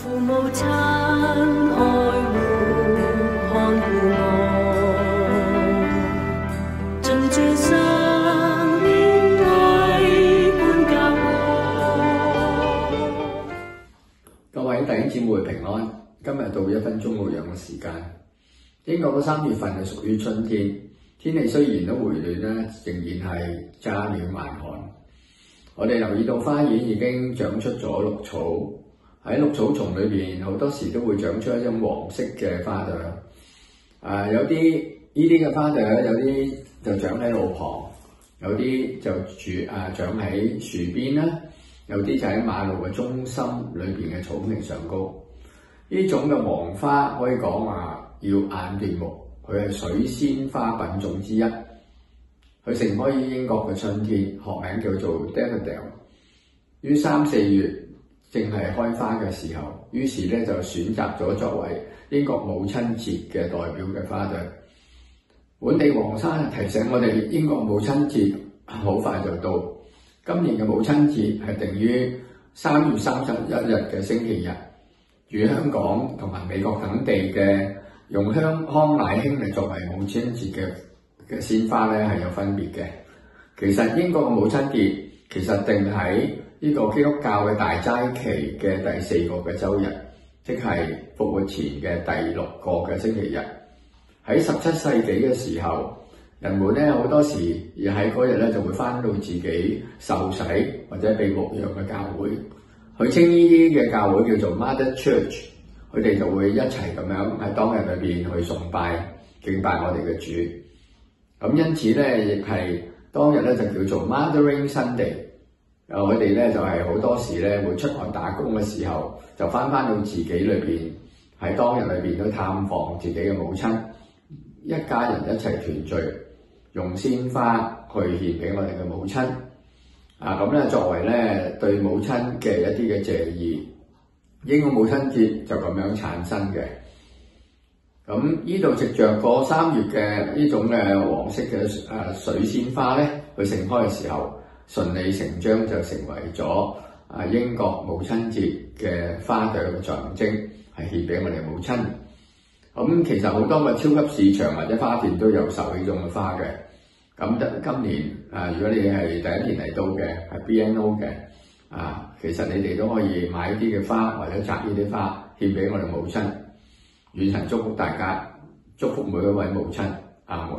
父母親愛護看顧我，盡這生獻愛管教我。各位弟兄姊妹平安，今日到1分鐘牧養嘅時間。英國嘅3月份係屬於春天，天氣雖然都回暖咧，仍然係乍暖還寒。我哋留意到花園已經長出咗綠草，喺綠草叢裏邊好多時都會長出一種黃色嘅花朵。有啲呢啲嘅花朵，有啲就長喺路旁，有啲就長喺樹邊啦，有啲就喺馬路嘅中心裏邊嘅草坪上高。呢種嘅黃花可以講話耀眼奪目，佢係水仙花品種之一。佢盛開於英國嘅春天，學名叫做 Daffodil。於3、4月正係開花嘅時候，於是咧就選擇咗作為英國母親節嘅代表嘅花朵。本地黃沙提醒我哋，英國母親節好快就到。今年嘅母親節係定於3月31日嘅星期日，與香港同埋美國等地嘅用康乃馨嚟作為母親節嘅鮮花咧係有分別嘅。其實英國嘅母親節其實定喺呢個基督教嘅大齋期嘅第4個嘅週日，即係復活前嘅第6個嘅星期日。喺17世紀嘅時候，人們咧好多時而喺嗰日咧就會返到自己受洗或者被牧養嘅教會，佢稱呢啲嘅教會叫做 Mother Church， 佢哋就會一齊咁樣喺當日裏邊去崇拜敬拜我哋嘅主。咁因此咧，亦係當日咧就叫做 Mothering Sunday。我哋咧就係好多時咧會出外打工嘅時候，就返到自己裏邊喺當日裏邊都探訪自己嘅母親，一家人一齊團聚，用鮮花去獻俾我哋嘅母親。咁咧作為咧對母親嘅一啲嘅謝意，英國母親節就咁樣產生嘅。咁呢度藉着個3月嘅呢種嘅黃色嘅水仙花咧，佢盛開嘅時候，順理成章就成為咗英國母親節嘅花朵嘅象徵，係獻俾我哋母親。咁其實好多嘅超級市場或者花店都有售呢種嘅花嘅。咁今年如果你係第一年嚟到嘅係 BNO 嘅其實你哋都可以買啲嘅花或者摘呢啲花獻俾我哋母親。願神祝福大家，祝福每一位母親，阿門。